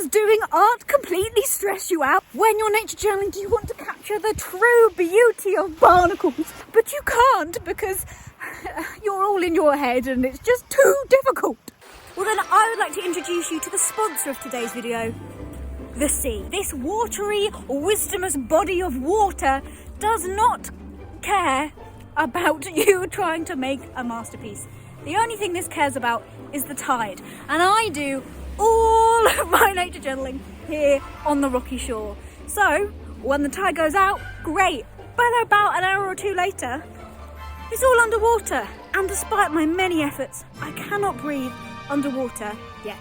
Does doing art completely stress you out? When you're nature journaling, do you want to capture the true beauty of barnacles? But you can't because you're all in your head and it's just too difficult. Well then, I would like to introduce you to the sponsor of today's video, the sea. This watery, wisdomous body of water does not care about you trying to make a masterpiece. The only thing this cares about is the tide, and I do all of my nature journaling here on the rocky shore. So when the tide goes out, great, but about an hour or two later, it's all underwater, and despite my many efforts, I cannot breathe underwater yet.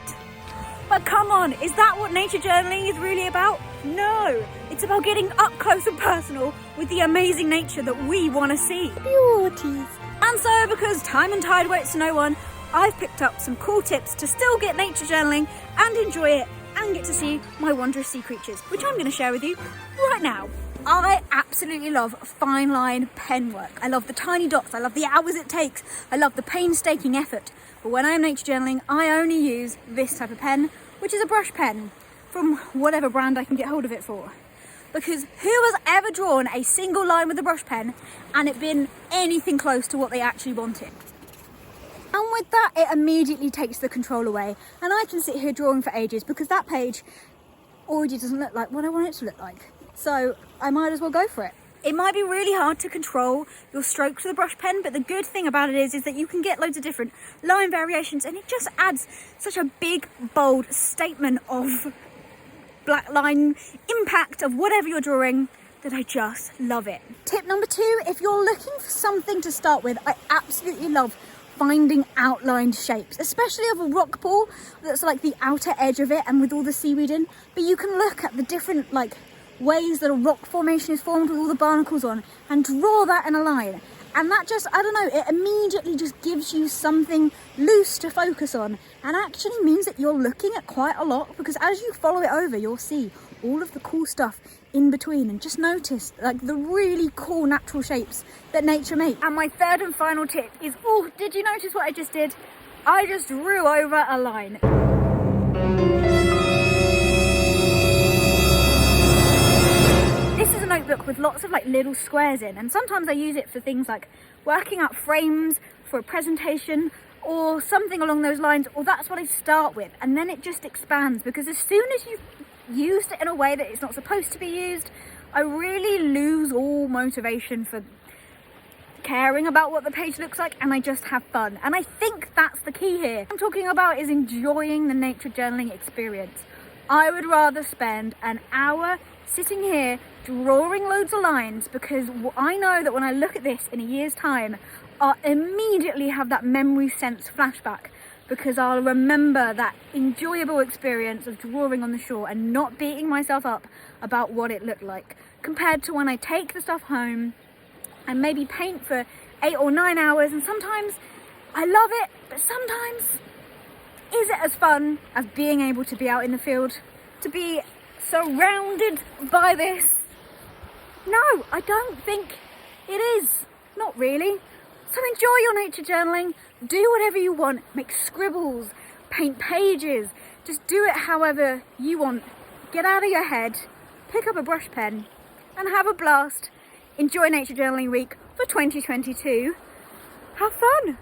But come on, is that what nature journaling is really about? No, it's about getting up close and personal with the amazing nature that we want to see. Beauties. And so, because time and tide waits for no one, I've picked up some cool tips to still get nature journaling and enjoy it and get to see my wondrous sea creatures, which I'm going to share with you right now. I absolutely love fine line pen work. I love the tiny dots, I love the hours it takes, I love the painstaking effort. But when I'm nature journaling, I only use this type of pen, which is a brush pen from whatever brand I can get hold of it for. Because who has ever drawn a single line with a brush pen and it been anything close to what they actually wanted? And with that, it immediately takes the control away. And I can sit here drawing for ages because that page already doesn't look like what I want it to look like. So I might as well go for it. It might be really hard to control your strokes with a brush pen, but the good thing about it is that you can get loads of different line variations, and it just adds such a big, bold statement of black line impact of whatever you're drawing that I just love it. Tip number 2, if you're looking for something to start with, I absolutely love finding outlined shapes, especially of a rock pool that's like the outer edge of it and with all the seaweed in. But you can look at the different ways that a rock formation is formed with all the barnacles on and draw that in a line. And that just, I don't know, it immediately just gives you something loose to focus on, and actually means that you're looking at quite a lot, because as you follow it over, you'll see all of the cool stuff in between, and just notice the really cool natural shapes that nature makes. And my third and final tip is, oh, did you notice what I just did? I just drew over a line. This is a notebook with lots of little squares in, and sometimes I use it for things like working out frames for a presentation or something along those lines, or that's what I start with, and then it just expands, because as soon as you've used it in a way that it's not supposed to be used, I really lose all motivation for caring about what the page looks like, and I just have fun. And I think that's the key here. What I'm talking about is enjoying the nature journaling experience. I would rather spend an hour sitting here drawing loads of lines, because I know that when I look at this in a year's time, I'll immediately have that memory sense flashback, because I'll remember that enjoyable experience of drawing on the shore and not beating myself up about what it looked like, compared to when I take the stuff home and maybe paint for 8 or 9 hours, and sometimes I love it, but sometimes is it as fun as being able to be out in the field, to be surrounded by this? No, I don't think it is. Not really. So enjoy your nature journaling, do whatever you want, make scribbles, paint pages, just do it however you want. Get out of your head, pick up a brush pen and have a blast. Enjoy Nature Journaling Week for 2022. Have fun!